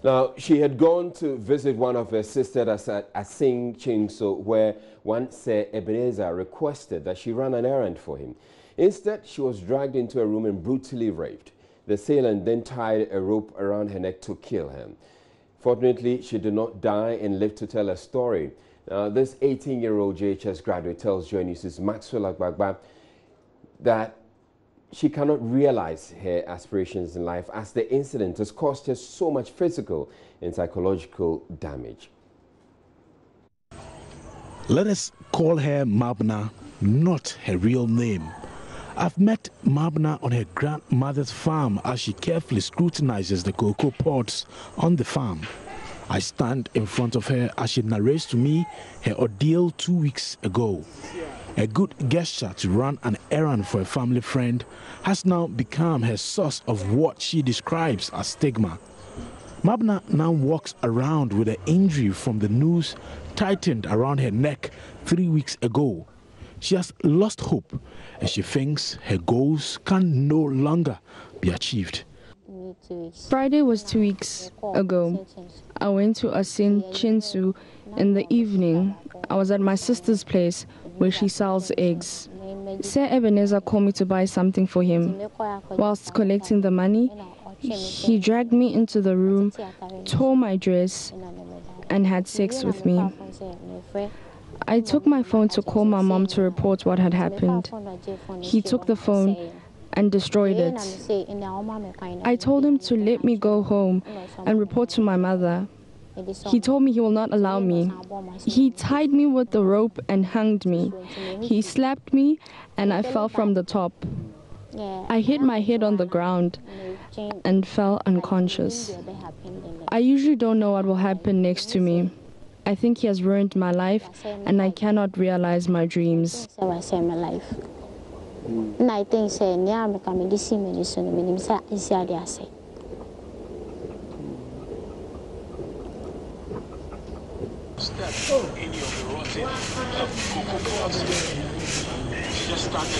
Now, she had gone to visit one of her sisters at Asing Chinso, where one Sir Ebenezer requested that she run an errand for him. Instead, she was dragged into a room and brutally raped. The assailant then tied a rope around her neck to kill her. Fortunately, she did not die and lived to tell her story. Now, this 18-year-old JHS graduate tells JoyNews' Maxwell Agbagba that she cannot realize her aspirations in life as the incident has caused her so much physical and psychological damage. Let us call her Mabna, not her real name. I've met Mabna on her grandmother's farm as she carefully scrutinizes the cocoa pods on the farm. I stand in front of her as she narrates to me her ordeal 2 weeks ago. A good gesture to run an errand for a family friend has now become her source of what she describes as stigma. Mabna now walks around with an injury from the noose tightened around her neck 3 weeks ago. She has lost hope and she thinks her goals can no longer be achieved. Friday was 2 weeks ago. I went to Asing Chinso in the evening. I was at my sister's place where she sells eggs. Sir Ebenezer called me to buy something for him. Whilst collecting the money, he dragged me into the room, tore my dress, and had sex with me. I took my phone to call my mom to report what had happened. He took the phone and destroyed it. I told him to let me go home and report to my mother. He told me he will not allow me. He tied me with the rope and hanged me. He slapped me and I fell from the top. I hit my head on the ground and fell unconscious. I usually don't know what will happen next to me. I think he has ruined my life and I cannot realize my dreams.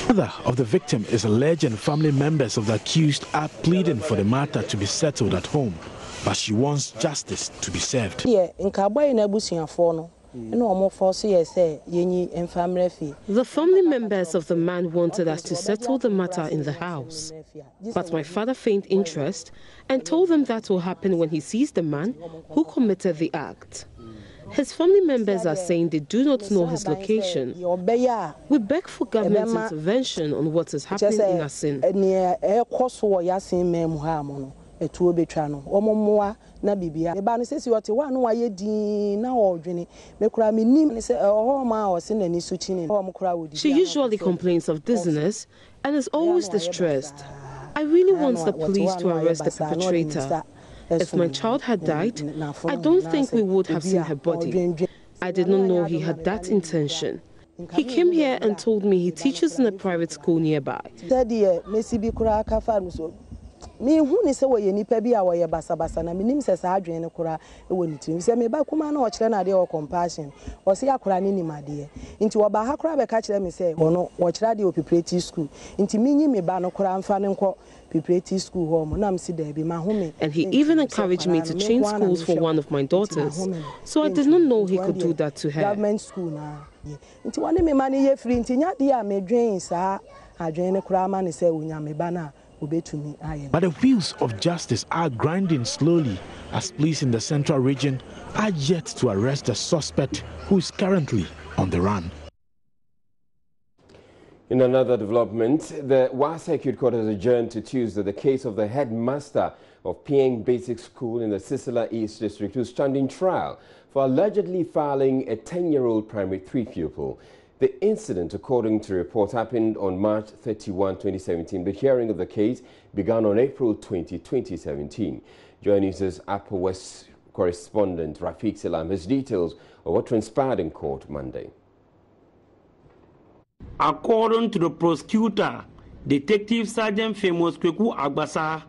Mother of the victim is alleged and family members of the accused are pleading for the matter to be settled at home, but she wants justice to be served. The family members of the man wanted us to settle the matter in the house, but my father feigned interest and told them that will happen when he sees the man who committed the act. His family members are saying they do not know his location. We beg for government intervention on what is happening in Asing. She usually complains of dizziness and is always distressed. I really want the police to arrest the perpetrator. If my child had died, I don't think we would have seen her body. I did not know he had that intention. He came here and told me he teaches in a private school nearby. Me who ni se we nipa bi a wo ye basa basa na minim se sa adwen ne kora e woni tim se me ba kuma na o kire na de o compassion o se akora ne nimade nti wo ba ha kora be ka kire me se ono wo kire de o preparatory school nti minyi me ba no kora mfa ne nko preparatory school ho mo na msi da bi ma home. And he even encouraged me to change schools for one of my daughters, so I did not know he could do that to her. Government school na nti woni me ma ne ye free nti nya de a me dwen sa adwen ne kora ma ne se onya me ba na. But the wheels of justice are grinding slowly as police in the central region are yet to arrest the suspect who is currently on the run. In another development, the Wa Circuit Court has adjourned to Tuesday the case of the headmaster of Pieng Basic School in the Sisala East District who is standing trial for allegedly filing a 10-year-old primary 3 pupil. The incident, according to reports, happened on March 31, 2017. The hearing of the case began on April 20, 2017. JoyNews' Upper West correspondent Rafiq Salam has details of what transpired in court Monday. According to the prosecutor, Detective Sergeant Famous Kweku Agbasa,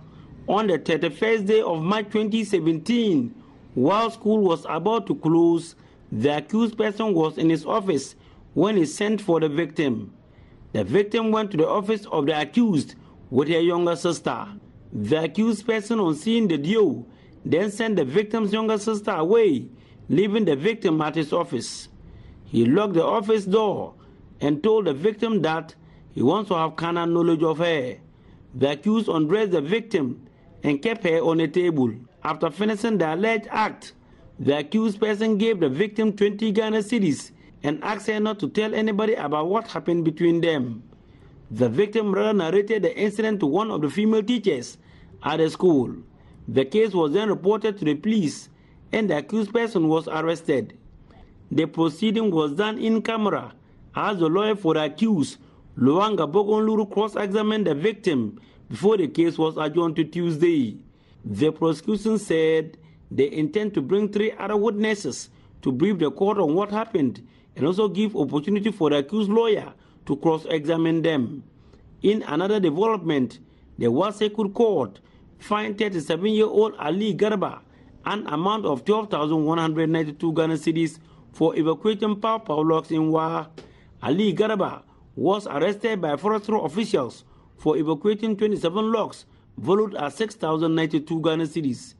on the 31st day of March 2017, while school was about to close, the accused person was in his office when he sent for the victim. The victim went to the office of the accused with her younger sister. The accused person, on seeing the duo, then sent the victim's younger sister away, leaving the victim at his office. He locked the office door and told the victim that he wants to have carnal knowledge of her. The accused undressed the victim and kept her on a table. After finishing the alleged act, the accused person gave the victim 20 Ghana cedis and asked her not to tell anybody about what happened between them. The victim rather narrated the incident to one of the female teachers at the school. The case was then reported to the police and the accused person was arrested. The proceeding was done in camera as the lawyer for the accused, Luanga Bogonluru, cross-examined the victim before the case was adjourned to Tuesday. The prosecution said they intend to bring 3 other witnesses to brief the court on what happened and also give opportunity for the accused lawyer to cross-examine them. In another development, the Wasekud court fined 37-year-old Ali Garba an amount of 12,192 Ghana cedis for evacuating Pau locks in Wa. Ali Garba was arrested by forestry officials for evacuating 27 logs valued at 6,092 Ghana cedis.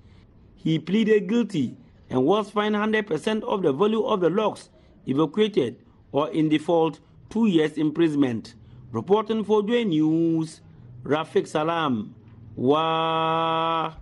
He pleaded guilty and was fined 100% of the value of the logs evacuated, or in default, 2 years imprisonment. Reporting for JoyNews, Rafiq Salam. Wa.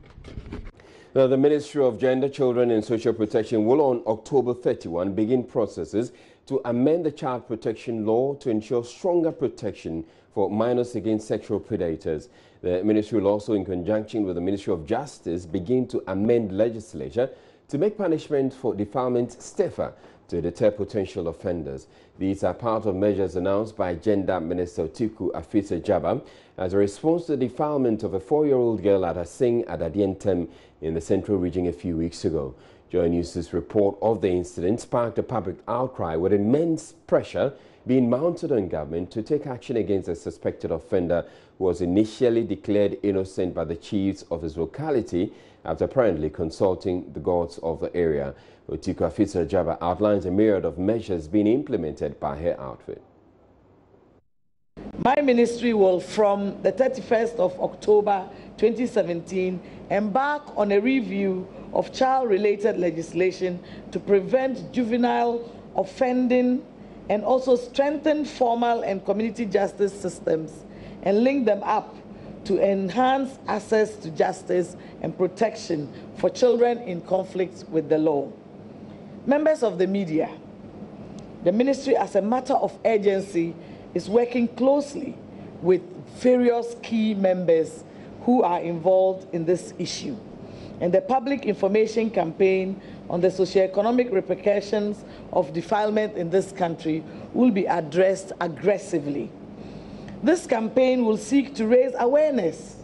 Now, the Ministry of Gender, Children and Social Protection will on October 31 begin processes to amend the child protection law to ensure stronger protection for minors against sexual predators. The ministry will also, in conjunction with the Ministry of Justice, begin to amend legislation to make punishment for defilement stiffer to deter potential offenders. These are part of measures announced by Gender Minister Otiku Afisa-Jaba as a response to the defilement of a 4-year-old girl at Asing at Adientem in the Central Region a few weeks ago. JoyNews' report of the incident sparked a public outcry with immense pressure being mounted on government to take action against a suspected offender who was initially declared innocent by the chiefs of his locality after apparently consulting the gods of the area. Otiku Afisa-Jaba outlines a myriad of measures being implemented by her outfit. My ministry will, from the 31st of October 2017, embark on a review of child-related legislation to prevent juvenile offending and also strengthen formal and community justice systems and link them up to enhance access to justice and protection for children in conflict with the law. Members of the media, the ministry, as a matter of urgency, is working closely with various key members who are involved in this issue. And the public information campaign on the socioeconomic repercussions of defilement in this country will be addressed aggressively. This campaign will seek to raise awareness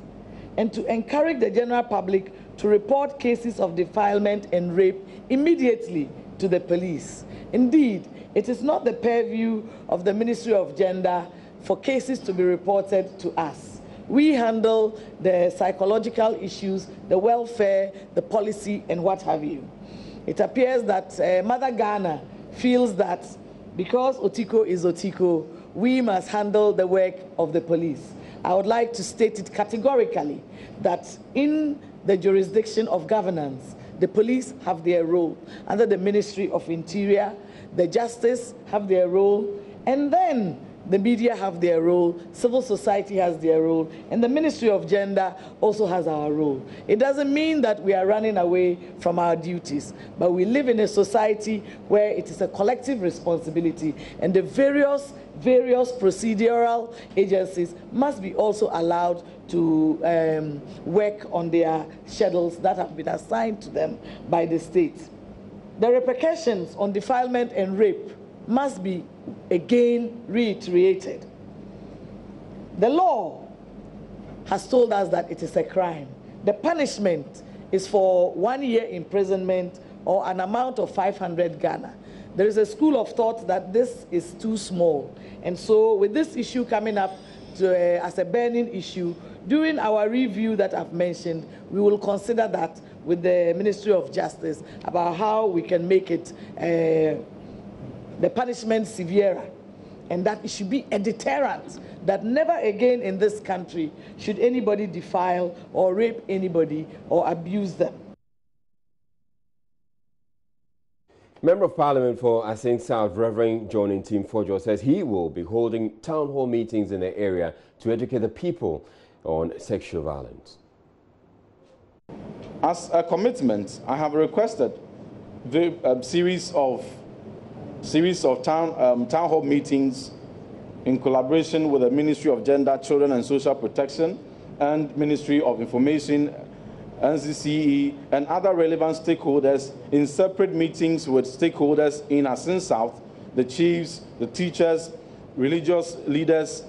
and to encourage the general public to report cases of defilement and rape immediately to the police. Indeed, it is not the purview of the Ministry of Gender for cases to be reported to us. We handle the psychological issues, the welfare, the policy, and what have you. It appears that Mother Ghana feels that because Otiko is Otiko, we must handle the work of the police. I would like to state it categorically that in the jurisdiction of governance, the police have their role. Under the Ministry of Interior, the Justice have their role, and then the media have their role, civil society has their role, and the Ministry of Gender also has our role. It doesn't mean that we are running away from our duties, but we live in a society where it is a collective responsibility, and the various procedural agencies must be also allowed to work on their schedules that have been assigned to them by the state. The repercussions on defilement and rape must be again reiterated. The law has told us that it is a crime. The punishment is for 1 year imprisonment or an amount of 500 Ghana. There is a school of thought that this is too small. And so with this issue coming up as a burning issue, during our review that I've mentioned, we will consider that with the Ministry of Justice about how we can make it the punishment severer, and that it should be a deterrent that never again in this country should anybody defile or rape anybody or abuse them. Member of Parliament for Assin South, Reverend John Ntimfojo, says he will be holding town hall meetings in the area to educate the people on sexual violence. As a commitment, I have requested the series of town hall meetings in collaboration with the Ministry of Gender, Children and Social Protection and Ministry of Information, NCCE, and other relevant stakeholders in separate meetings with stakeholders in Assin South, the chiefs, the teachers, religious leaders,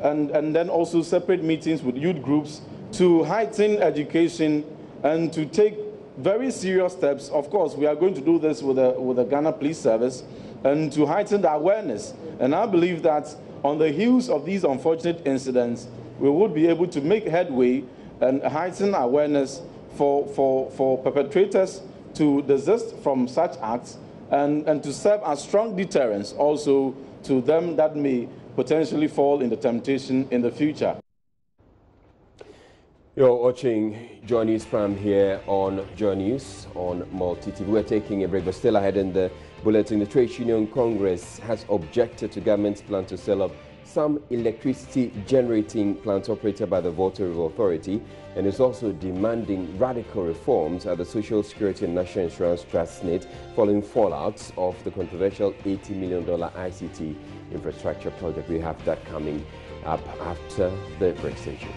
and then also separate meetings with youth groups to heighten education and to take very serious steps. Of course, we are going to do this with the Ghana Police Service and to heighten the awareness. And I believe that on the heels of these unfortunate incidents, we would be able to make headway and heighten awareness for perpetrators to desist from such acts and to serve as strong deterrence also to them that may potentially fall into temptation in the future. You're watching JoyNews Prime here on JoyNews on Multi TV. We're taking a break, but still ahead in the bulletin, the Trade Union Congress has objected to government's plan to sell off some electricity generating plants operated by the Volta River Authority, and is also demanding radical reforms at the Social Security and National Insurance Trust SNIT following fallouts of the controversial $80 million ICT infrastructure project. We have that coming up after the break station.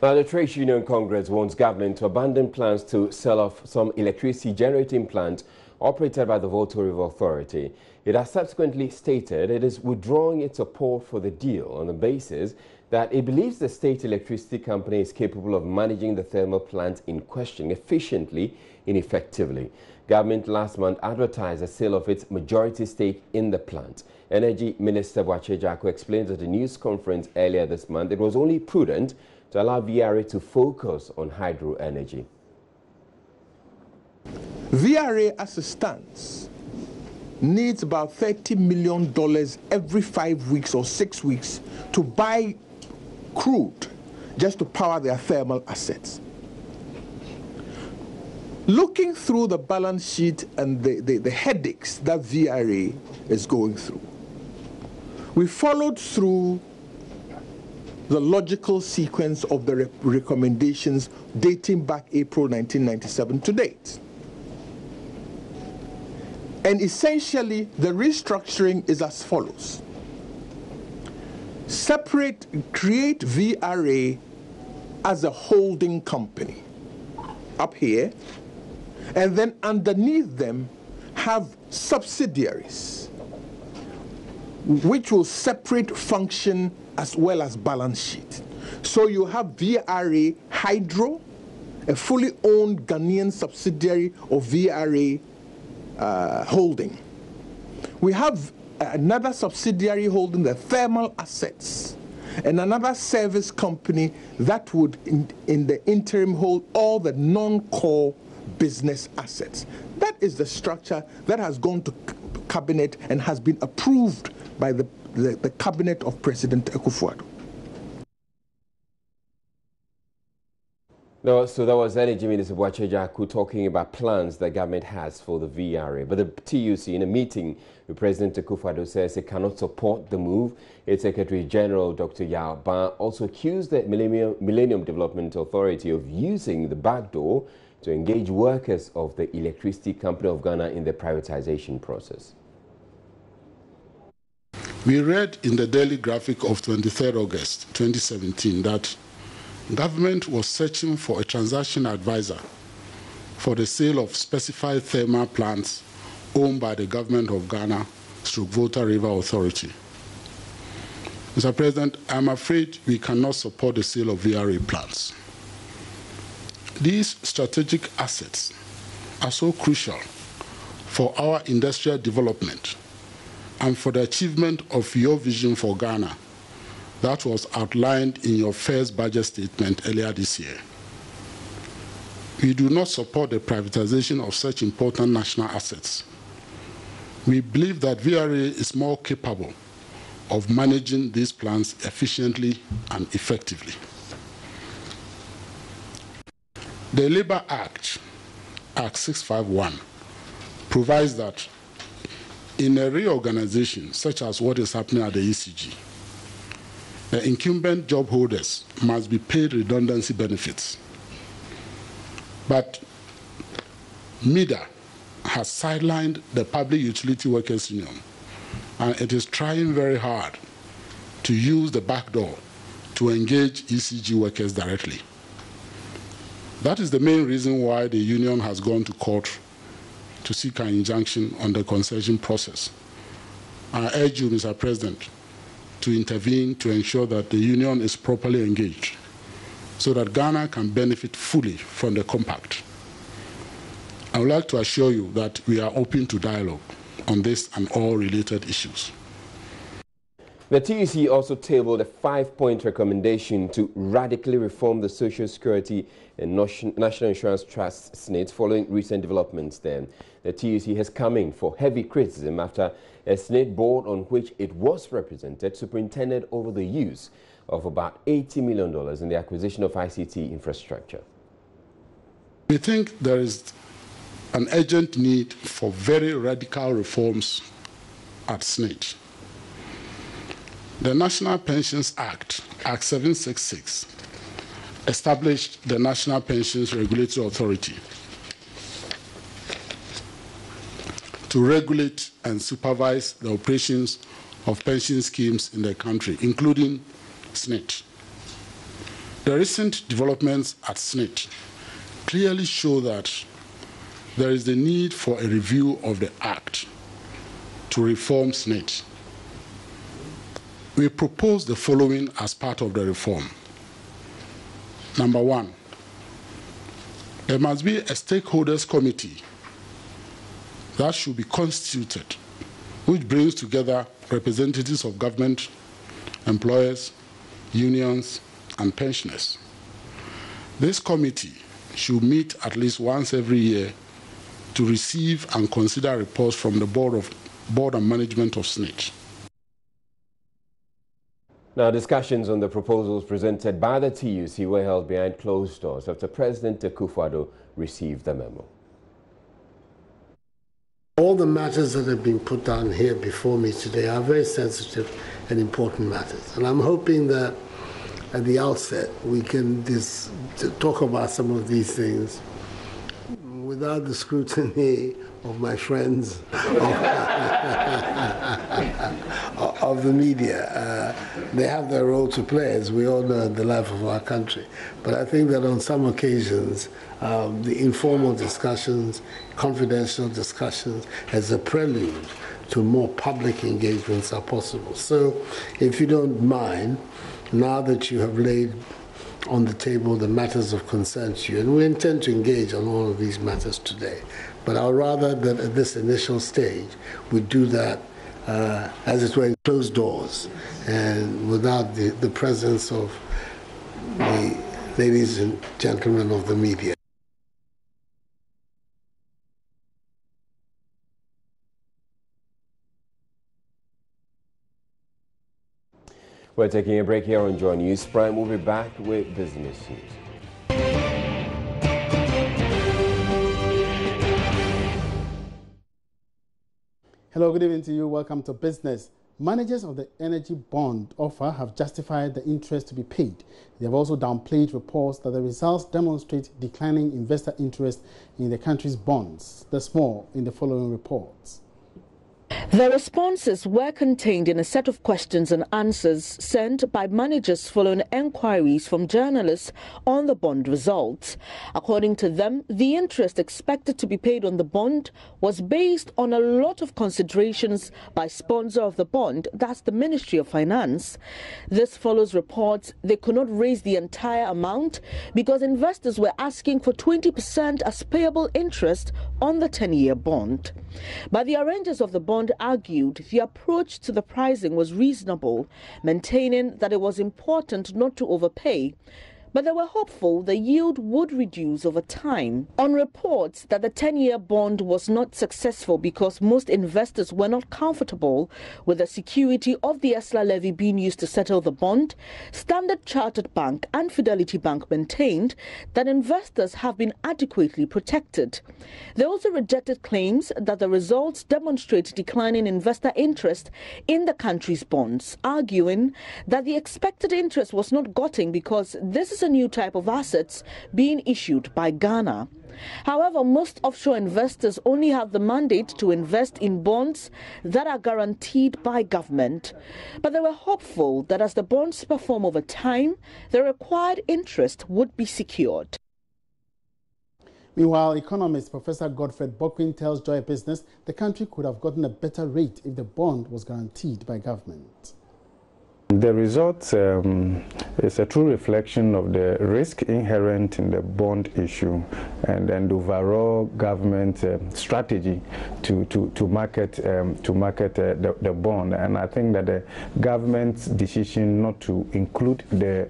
Now, the Trade Union Congress wants government to abandon plans to sell off some electricity generating plants operated by the Volta River Authority. It has subsequently stated it is withdrawing its support for the deal on the basis that it believes the state electricity company is capable of managing the thermal plant in question efficiently and effectively. Government last month advertised the sale of its majority stake in the plant. Energy Minister Boakye Agyarko explained at a news conference earlier this month it was only prudent to allow VRA to focus on hydro energy. VRA, as it stands, needs about $30 million every 5 weeks or 6 weeks to buy crude just to power their thermal assets. Looking through the balance sheet and the headaches that VRA is going through, we followed through the logical sequence of the recommendations dating back April 1997 to date. And essentially, the restructuring is as follows. Create VRA as a holding company up here, and then underneath them have subsidiaries which will separate function as well as balance sheet. So you have VRA Hydro, a fully owned Ghanaian subsidiary of VRA Holding. We have another subsidiary holding the thermal assets, and another service company that would in the interim hold all the non-core business assets. That is the structure that has gone to cabinet and has been approved by the cabinet of President Akufo-Addo. No, so that was Energy Minister Boakye Agyarko talking about plans the government has for the VRA. But the TUC, in a meeting with President Akufo-Addo, says it cannot support the move. Its Secretary General, Dr. Yao Ban, also accused the Millennium Development Authority of using the back door to engage workers of the Electricity Company of Ghana in the privatization process. We read in the Daily Graphic of 23rd August 2017 that government was searching for a transaction advisor for the sale of specified thermal plants owned by the government of Ghana through Volta River Authority. Mr. President, I'm afraid we cannot support the sale of VRA plants. These strategic assets are so crucial for our industrial development and for the achievement of your vision for Ghana that was outlined in your first budget statement earlier this year. We do not support the privatization of such important national assets. We believe that VRA is more capable of managing these plans efficiently and effectively. The Labour Act, Act 651, provides that in a reorganization such as what is happening at the ECG, the incumbent job holders must be paid redundancy benefits. But MIDA has sidelined the Public Utility Workers Union, and it is trying very hard to use the back door to engage ECG workers directly. That is the main reason why the union has gone to court to seek an injunction on the concession process. I urge you, Mr. President, to intervene to ensure that the union is properly engaged so that Ghana can benefit fully from the compact. I would like to assure you that we are open to dialogue on this and all related issues. The TUC also tabled a 5-point recommendation to radically reform the Social Security and National Insurance Trust SNIT following recent developments there. The TUC has come in for heavy criticism after a SNIT board on which it was represented superintended over the use of about $80 million in the acquisition of ICT infrastructure. We think there is an urgent need for very radical reforms at SNIT. The National Pensions Act, Act 766, established the National Pensions Regulatory Authority to regulate and supervise the operations of pension schemes in the country, including SNIT. The recent developments at SNIT clearly show that there is the need for a review of the Act to reform SNIT. We propose the following as part of the reform. Number one, there must be a stakeholders committee that should be constituted, which brings together representatives of government, employers, unions, and pensioners. This committee should meet at least once every year to receive and consider reports from the board and management of SNIT. Now, discussions on the proposals presented by the TUC were held behind closed doors after President Akufo-Addo received the memo. All the matters that have been put down here before me today are very sensitive and important matters. And I'm hoping that at the outset we can talk about some of these things without the scrutiny of my friends of the media. They have their role to play, as we all know, in the life of our country. But I think that on some occasions, the informal discussions, confidential discussions, as a prelude to more public engagements are possible. So, if you don't mind, now that you have laid on the table the matters of concern to you, and we intend to engage on all of these matters today, but I'd rather that at this initial stage we do that as it were in closed doors and without the presence of the ladies and gentlemen of the media. We're taking a break here on JoyNews Prime. We'll be back with business news. Hello, good evening to you. Welcome to business. Managers of the energy bond offer have justified the interest to be paid. They have also downplayed reports that the results demonstrate declining investor interest in the country's bonds. There's more in the following reports. The responses were contained in a set of questions and answers sent by managers following enquiries from journalists on the bond results. According to them, the interest expected to be paid on the bond was based on a lot of considerations by sponsor of the bond, that's the Ministry of Finance. This follows reports they could not raise the entire amount because investors were asking for 20% as payable interest on the 10-year bond. But the arrangers of the bond argued the approach to the pricing was reasonable, maintaining that it was important not to overpay. but they were hopeful the yield would reduce over time. On reports that the 10-year bond was not successful because most investors were not comfortable with the security of the ESLA levy being used to settle the bond, Standard Chartered Bank and Fidelity Bank maintained that investors have been adequately protected. They also rejected claims that the results demonstrate declining investor interest in the country's bonds, arguing that the expected interest was not gotten because this is a new type of assets being issued by Ghana. However, most offshore investors only have the mandate to invest in bonds that are guaranteed by government. But they were hopeful that as the bonds perform over time, the required interest would be secured. Meanwhile, economist Professor Godfred Bokwin tells Joy Business the country could have gotten a better rate if the bond was guaranteed by government. The result is a true reflection of the risk inherent in the bond issue and the overall government strategy to market the bond. And I think that the government's decision not to include the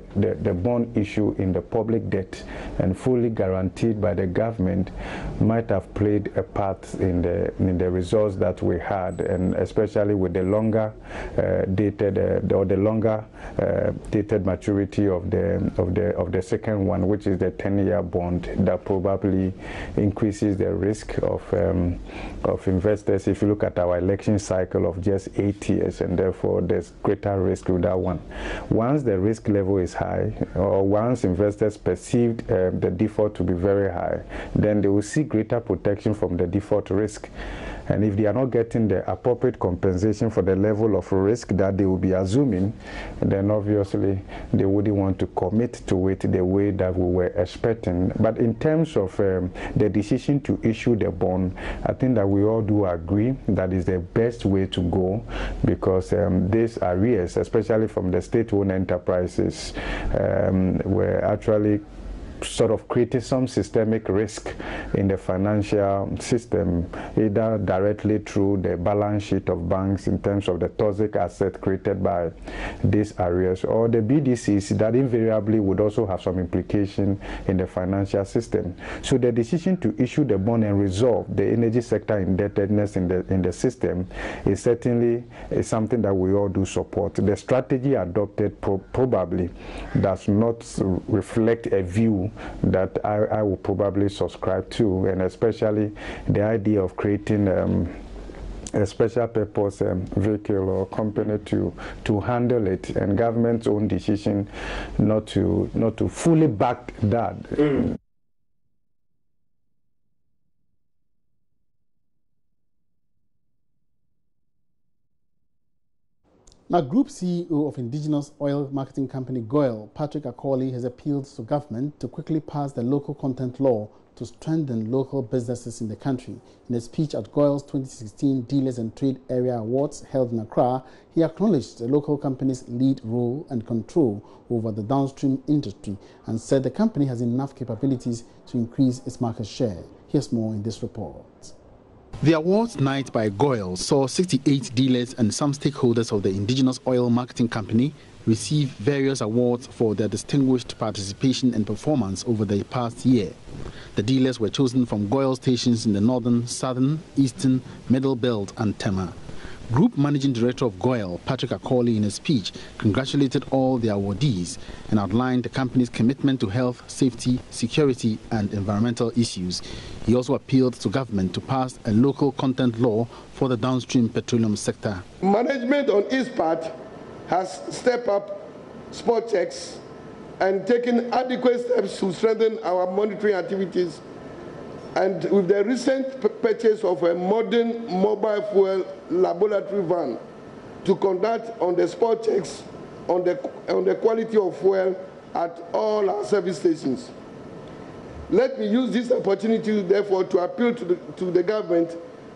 bond issue in the public debt and fully guaranteed by the government might have played a part in the results that we had, and especially with the longer dated maturity of the second one, which is the 10-year bond, that probably increases the risk of investors. If you look at our election cycle of just 8 years, and therefore there's greater risk with that one. Once the risk level is high, or once investors perceived the default to be very high, then they will see greater protection from the default risk. And if they are not getting the appropriate compensation for the level of risk that they will be assuming, then obviously they wouldn't want to commit to it the way that we were expecting. But in terms of the decision to issue the bond, I think that we all do agree that is the best way to go, because these arrears, especially from the state-owned enterprises, were actually sort of creating some systemic risk in the financial system, either directly through the balance sheet of banks in terms of the toxic asset created by these arrears, or the BDCs that invariably would also have some implication in the financial system. So the decision to issue the bond and resolve the energy sector indebtedness in the system is certainly something that we all do support. The strategy adopted probably does not reflect a view that I will probably subscribe to, and especially the idea of creating a special purpose vehicle or company to handle it, and government's own decision not to fully back that. Now, Group CEO of indigenous oil marketing company GOIL, Patrick Akoli, has appealed to government to quickly pass the local content law to strengthen local businesses in the country. In a speech at GOIL's 2016 Dealers and Trade Area Awards held in Accra, he acknowledged the local company's lead role and control over the downstream industry and said the company has enough capabilities to increase its market share. Here's more in this report. The awards night by GOIL saw 68 dealers and some stakeholders of the indigenous oil marketing company receive various awards for their distinguished participation and performance over the past year. The dealers were chosen from GOIL stations in the northern, southern, eastern, middle belt and Tema. Group Managing Director of GOIL, Patrick Akoli, in a speech, congratulated all the awardees and outlined the company's commitment to health, safety, security and environmental issues. He also appealed to government to pass a local content law for the downstream petroleum sector. Management on its part has stepped up spot checks and taken adequate steps to strengthen our monitoring activities. And with the recent purchase of a modern mobile fuel laboratory van to conduct on the spot checks on the quality of fuel at all our service stations. Let me use this opportunity, therefore, to appeal to the government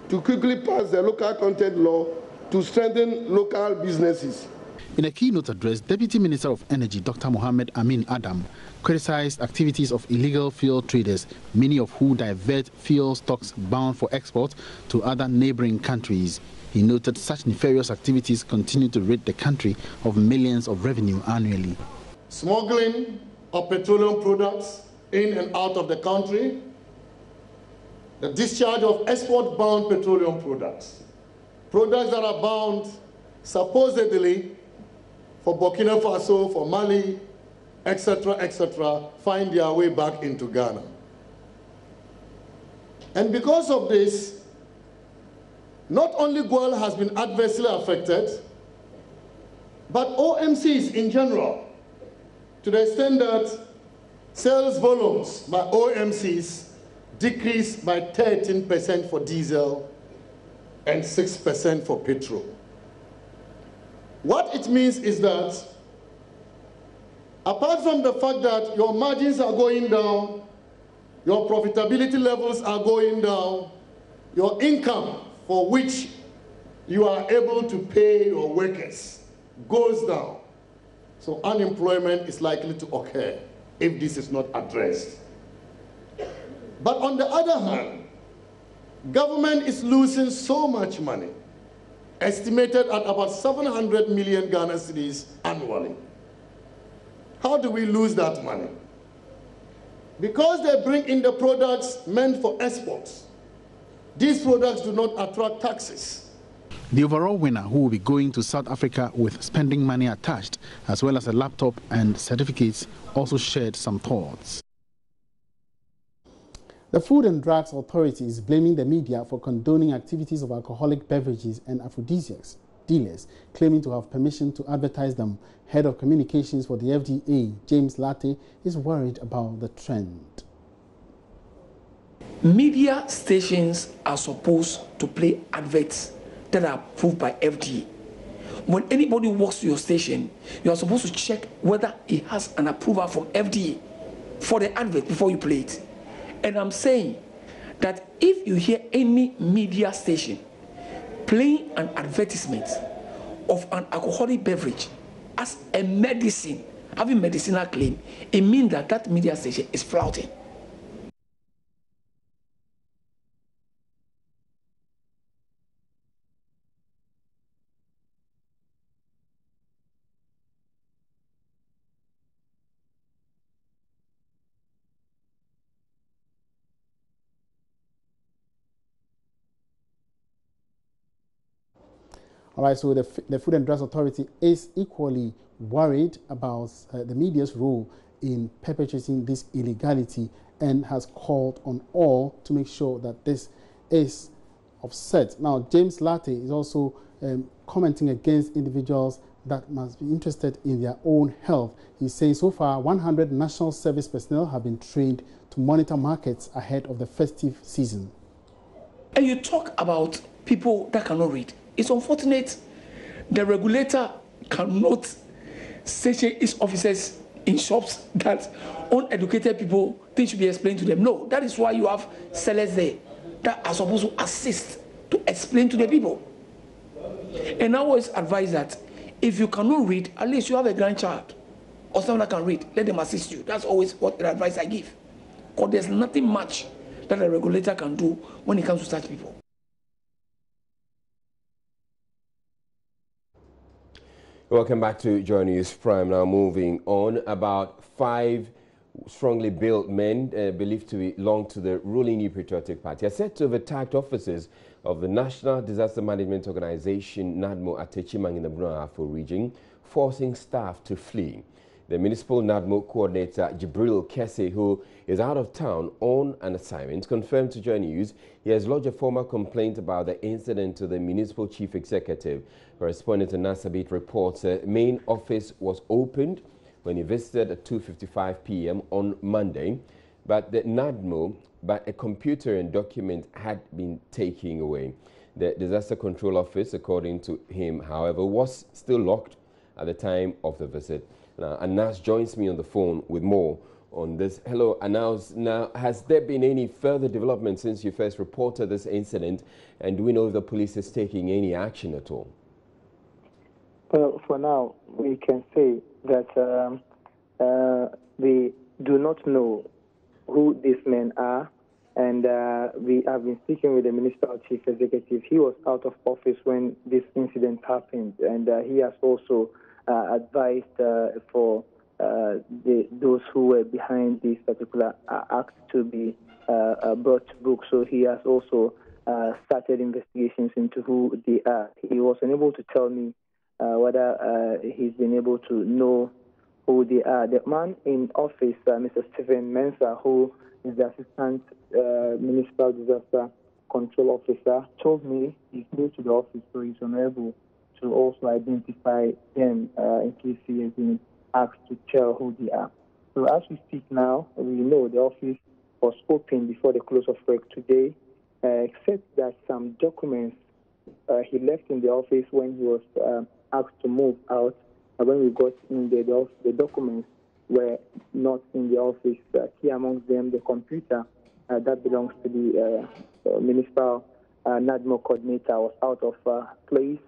to quickly pass the local content law to strengthen local businesses. In a keynote address, Deputy Minister of Energy Dr. Mohammed Amin Adam criticized activities of illegal fuel traders, many of who divert fuel stocks bound for export to other neighboring countries. He noted such nefarious activities continue to rid the country of millions of revenue annually. Smuggling of petroleum products in and out of the country, the discharge of export-bound petroleum products, products that are bound supposedly for Burkina Faso, for Mali, etc., find their way back into Ghana. And because of this, not only Guel has been adversely affected, but OMCs in general, to the extent that sales volumes by OMCs decreased by 13% for diesel and 6% for petrol. What it means is that apart from the fact that your margins are going down, your profitability levels are going down, your income for which you are able to pay your workers goes down. So unemployment is likely to occur if this is not addressed. But on the other hand, government is losing so much money, estimated at about 700 million Ghana cedis annually. How do we lose that money? Because they bring in the products meant for exports. These products do not attract taxes. The overall winner, who will be going to South Africa with spending money attached, as well as a laptop and certificates, also shared some thoughts. The Food and Drugs Authority is blaming the media for condoning activities of alcoholic beverages and aphrodisiacs dealers, claiming to have permission to advertise them. Head of Communications for the FDA, James Latte, is worried about the trend. Media stations are supposed to play adverts that are approved by FDA. When anybody walks to your station, you are supposed to check whether it has an approval from FDA for the advert before you play it. And I'm saying that if you hear any media station playing an advertisement of an alcoholic beverage as a medicine, having medicinal claim, it means that that media station is flouting. All right, so the Food and Drugs Authority is equally worried about the media's role in perpetrating this illegality and has called on all to make sure that this is offset. Now, James Latte is also commenting against individuals that must be interested in their own health. He's saying so far 100 national service personnel have been trained to monitor markets ahead of the festive season. And you talk about people that cannot read. It's unfortunate the regulator cannot station its officers in shops that uneducated people think should be explained to them. No, that is why you have sellers there that are supposed to assist to explain to the people. And I always advise that if you cannot read, at least you have a grandchild or someone that can read. Let them assist you. That's always what the advice I give. Because there's nothing much that a regulator can do when it comes to such people. Welcome back to JoyNews Prime. Now moving on, about 5 strongly built men believed to belong to the ruling New Patriotic Party are said to have attacked officers of the National Disaster Management Organization, NADMO, at Techimang in the Brunei-Ahafo region, forcing staff to flee. The municipal NADMO coordinator, Jibril Kesse, who is out of town on an assignment, confirmed to JoyNews he has lodged a formal complaint about the incident to the municipal chief executive. Correspondent to Nasabit reports main office was opened when he visited at 2:55 p.m. on Monday, but a computer and document had been taken away. The disaster control office, according to him, however, was still locked at the time of the visit. Now, Anas joins me on the phone with more on this. Hello, Anas. Now, has there been any further development since you first reported this incident, and do we know if the police is taking any action at all? Well, for now, we can say that we do not know who these men are, and we have been speaking with the municipal chief executive. He was out of office when this incident happened, and he has also advised for those who were behind this particular act to be brought to book. So he has also started investigations into who they are. He was unable to tell me whether he's been able to know who they are. The man in office, Mr. Stephen Mensah, who is the Assistant Municipal Disaster Control Officer, told me he's new to the office, so he's unable to also identify them in case he has been asked to tell who they are. So as we speak now, we know the office was open before the close of work today, except that some documents he left in the office when he was asked to move out. When we got in the documents were not in the office. Key amongst them, the computer that belongs to the municipal NADMO coordinator was out of place,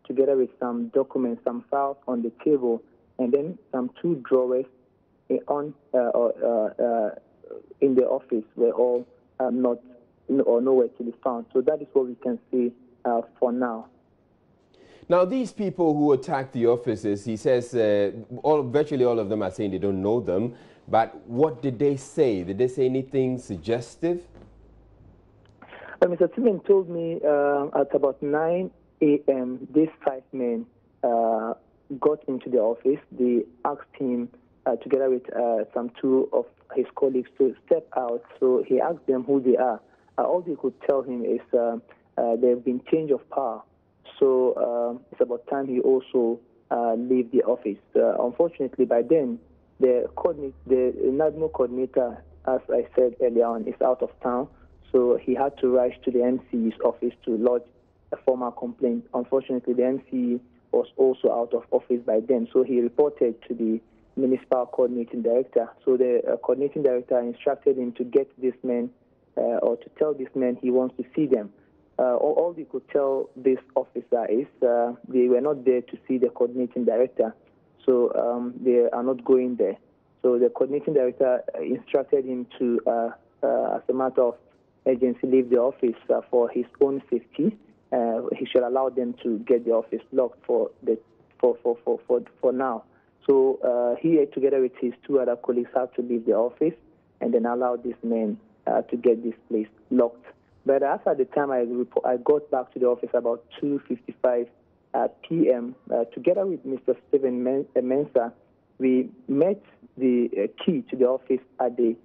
together with some documents, some files on the table, and then some 2 drawers in the office were all not or nowhere to be found. So that is what we can see for now. Now, these people who attacked the offices, he says virtually all of them are saying they don't know them. But what did they say? Did they say anything suggestive? Mr. Timon told me at about 9 a.m., these 5 men got into the office. They asked him, together with some 2 of his colleagues, to step out. So he asked them who they are. All they could tell him is there have been change of power. So it's about time he also leave the office. Unfortunately, by then, the NADMO coordinator, as I said earlier on, is out of town. So he had to rush to the MC's office to lodge a formal complaint. Unfortunately, the MC was also out of office by then. So he reported to the municipal coordinating director. So the coordinating director instructed him to get this man or to tell this man he wants to see them. All they could tell this officer is they were not there to see the coordinating director, so they are not going there. So the coordinating director instructed him to, as a matter of urgency, leave the office for his own safety. He should allow them to get the office locked for now. So he, together with his 2 other colleagues, had to leave the office and then allow this man to get this place locked. But as at the time I got back to the office about 2:55 p.m., together with Mr. Stephen Mensah, we met the key to the office at the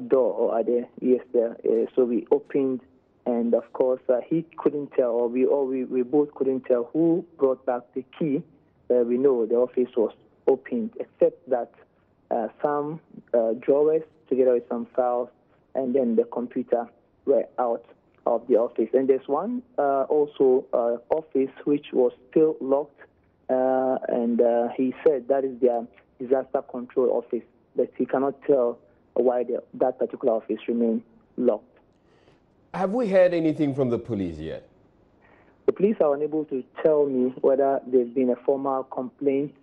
door, or at the, so we opened, and of course he couldn't tell, or we both couldn't tell who brought back the key. We know the office was opened, except that some drawers, together with some files, and then the computer were out of the office. And there's one also office which was still locked, and he said that is their disaster control office, but he cannot tell why that particular office remained locked. Have we heard anything from the police yet? The police are unable to tell me whether there's been a formal complaint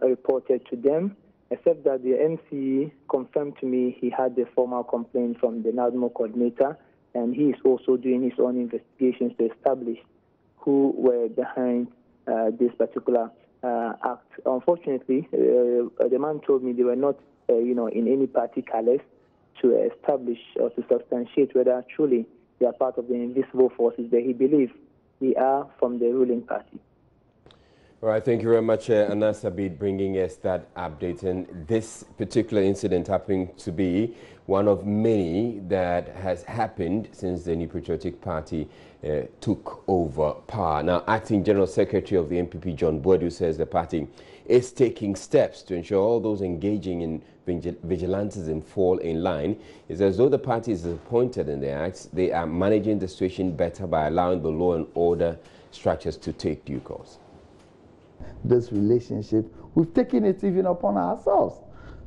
reported to them, except that the MC confirmed to me he had the formal complaint from the NADMO coordinator, and he is also doing his own investigations to establish who were behind this particular act. Unfortunately, the man told me they were not, in any party colors to establish or to substantiate whether truly they are part of the invisible forces that he believes they are from the ruling party. All right, thank you very much, Anas Abid, bringing us that update. And this particular incident happened to be one of many that has happened since the New Patriotic Party took over power. Now, Acting General Secretary of the NPP, John Boadu, says the party is taking steps to ensure all those engaging in vigilantism fall in line. It's as though the party is disappointed in their acts. They are managing the situation better by allowing the law and order structures to take due course. This relationship, we've taken it even upon ourselves.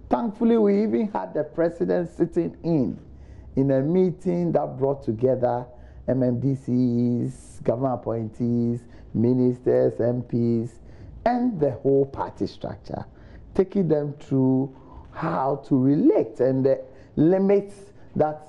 Thankfully, we even had the president sitting in a meeting that brought together MMDCs, government appointees, ministers, MPs, and the whole party structure, taking them through how to relate and the limits that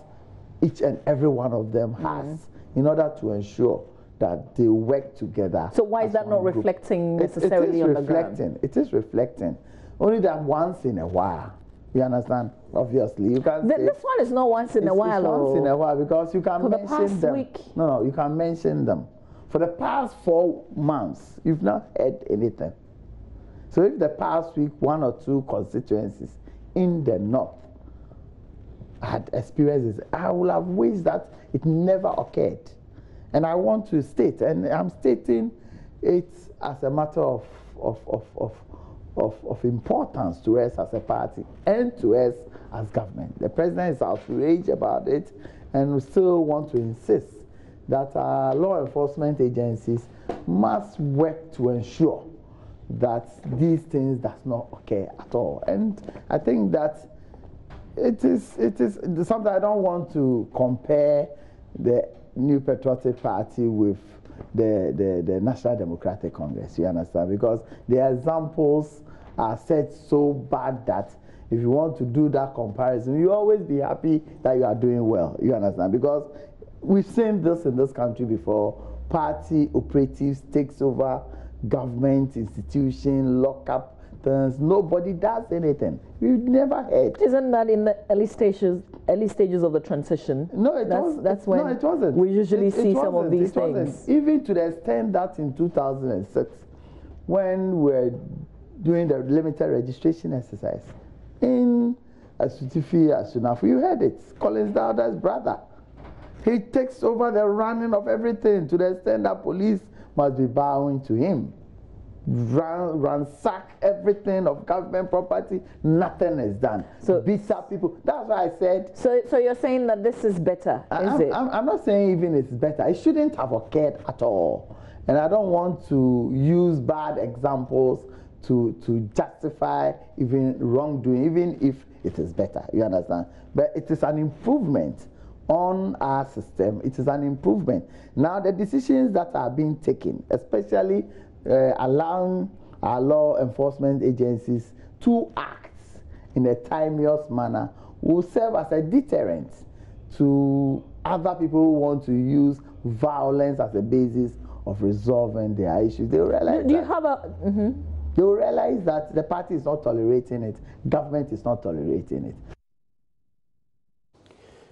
each and every one of them has in order to ensure that they work together. So why is that not reflecting necessarily on the ground? It is reflecting. only that once in a while. You understand? Obviously, you can. This one is not once in a while. It's once in a while because you can mention them. Week. No, you can mention them. For the past 4 months, you've not heard anything. So if the past week 1 or 2 constituencies in the north had experiences, I would have wished that it never occurred. And I want to state, and I'm stating it as a matter of importance to us as a party and to us as government. The president is outraged about it, and we still want to insist that our law enforcement agencies must work to ensure that these things does not occur at all. And I think that it is something. I don't want to compare the New Patriotic Party with the National Democratic Congress, you understand? Because the examples are set so bad that if you want to do that comparison, you always be happy that you are doing well, you understand? Because we've seen this in this country before. Party operatives takes over government institution, lock up things. Nobody does anything. We've never heard. Isn't that in the early stages of the transition? No, that's when it wasn't. We usually see some of these things. Even to the extent that in 2006, when we're doing the limited registration exercise in Asutifi, Asunafu, you heard it. Collins Dowda's brother. He takes over the running of everything to the extent that police must be bowing to him. Ransack everything of government property, nothing is done. So beats up people. That's why I said. So you're saying that this is better, is it? I'm not saying even it's better. It shouldn't have occurred at all. And I don't want to use bad examples to justify even wrongdoing, even if it is better. You understand? But it is an improvement on our system. It is an improvement. Now the decisions that are being taken, especially allowing our law enforcement agencies to act in a timeous manner, will serve as a deterrent to other people who want to use violence as a basis of resolving their issues. They will realize they will realize that the party is not tolerating it, government is not tolerating it.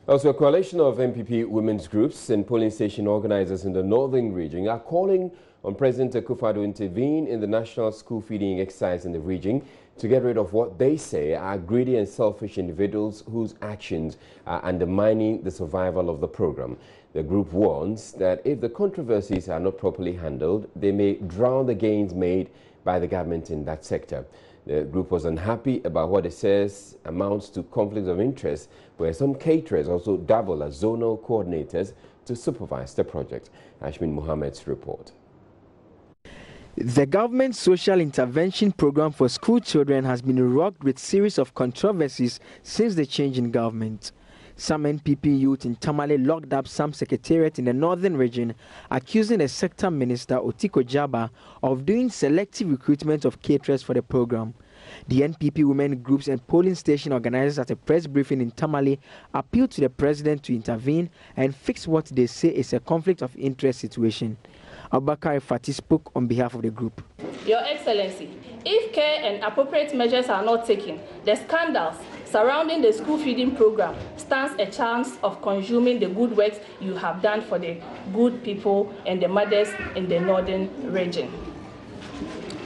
Also, a coalition of MPP women's groups and polling station organizers in the northern region are calling on President Akufo-Addo to intervene in the national school feeding exercise in the region to get rid of what they say are greedy and selfish individuals whose actions are undermining the survival of the program. The group warns that if the controversies are not properly handled, they may drown the gains made by the government in that sector. The group was unhappy about what it says amounts to conflicts of interest, where some caterers also double as zonal coordinators to supervise the project. Ashmin Mohammed's report. The government's social intervention program for school children has been rocked with a series of controversies since the change in government. Some NPP youth in Tamale locked up some secretariat in the northern region, accusing the sector minister Otiko Jaba of doing selective recruitment of caterers for the program. The NPP women groups and polling station organizers at a press briefing in Tamale appealed to the president to intervene and fix what they say is a conflict of interest situation. Abubakar Fati spoke on behalf of the group. Your Excellency, if care and appropriate measures are not taken, the scandals surrounding the school feeding program stands a chance of consuming the good works you have done for the good people and the mothers in the northern region.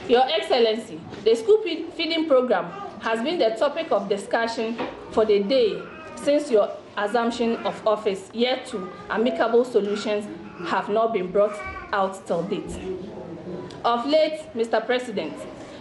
Your Excellency, the school feeding program has been the topic of discussion for the day since your assumption of office, yet to amicable solutions have not been brought out till date. Of late, Mr. President,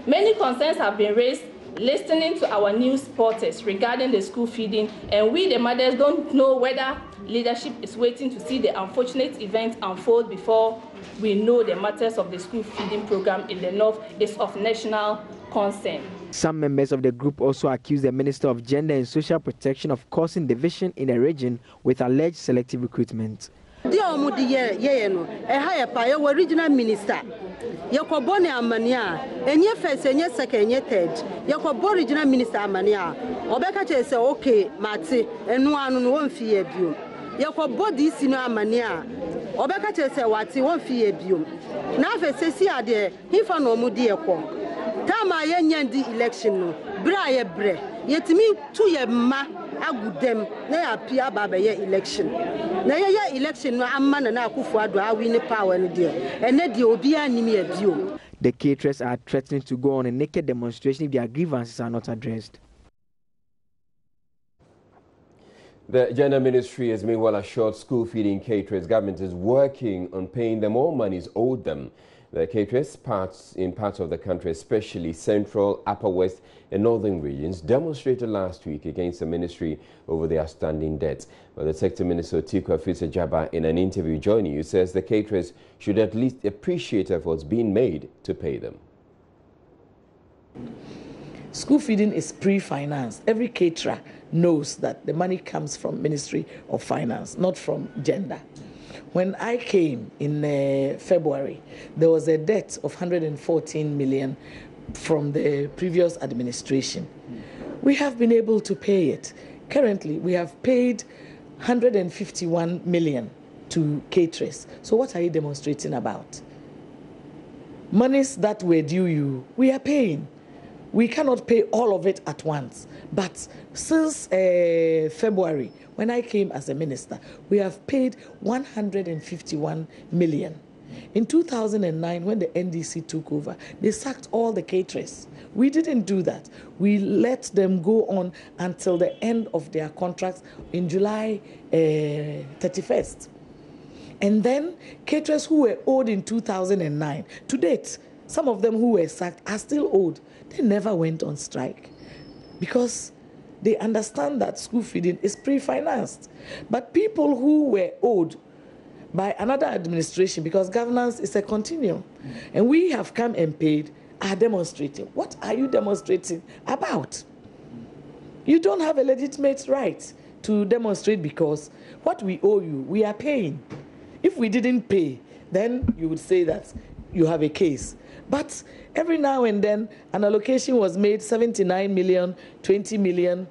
many concerns have been raised listening to our news reporters regarding the school feeding, and we the mothers don't know whether leadership is waiting to see the unfortunate event unfold before we know the matters of the school feeding program in the north is of national concern. Some members of the group also accused the Minister of Gender and Social Protection of causing division in the region with alleged selective recruitment. Original minister. Yakobone Amania, and ye first and ye second, and ye third. Yakobo original minister Amania. Obeka say, okay, Mati, and one fear view. Yakobo this in Amania. Obeka say, what he won't fear view. Now, if I say, there, he found no mudiaco. Time I the election no. Bra ye bre. Yet me to ye ma agudem na appear baba ye election. Na ye election no amman na Akufo-Addo a win power no there. And na the obi anim ye bio. The caterers are threatening to go on a naked demonstration if their grievances are not addressed. The Gender Ministry has meanwhile assured school feeding caterers government is working on paying them all monies owed them. The caterers in parts of the country, especially central, upper west and northern regions, demonstrated last week against the ministry over their outstanding debts. But the Sector Minister Tiku Afisa-Jaba, in an interview with JoyNews, says the caterers should at least appreciate efforts being made to pay them. School feeding is pre-financed. Every caterer knows that the money comes from Ministry of Finance, not from gender. When I came in February, there was a debt of 114 million from the previous administration. We have been able to pay it. Currently, we have paid 151 million to caterers. So what are you demonstrating about? Monies that were due you, we are paying. We cannot pay all of it at once. But since February, when I came as a minister, we have paid 151 million. In 2009, when the NDC took over, they sacked all the caterers. We didn't do that. We let them go on until the end of their contracts in July 31st. And then caterers who were owed in 2009, to date, some of them who were sacked are still owed. They never went on strike because they understand that school feeding is pre-financed. But people who were owed by another administration, because governance is a continuum, and we have come and paid, are demonstrating. What are you demonstrating about? You don't have a legitimate right to demonstrate because what we owe you, we are paying. If we didn't pay, then you would say that you have a case. But every now and then, an allocation was made, 79 million, 20 million,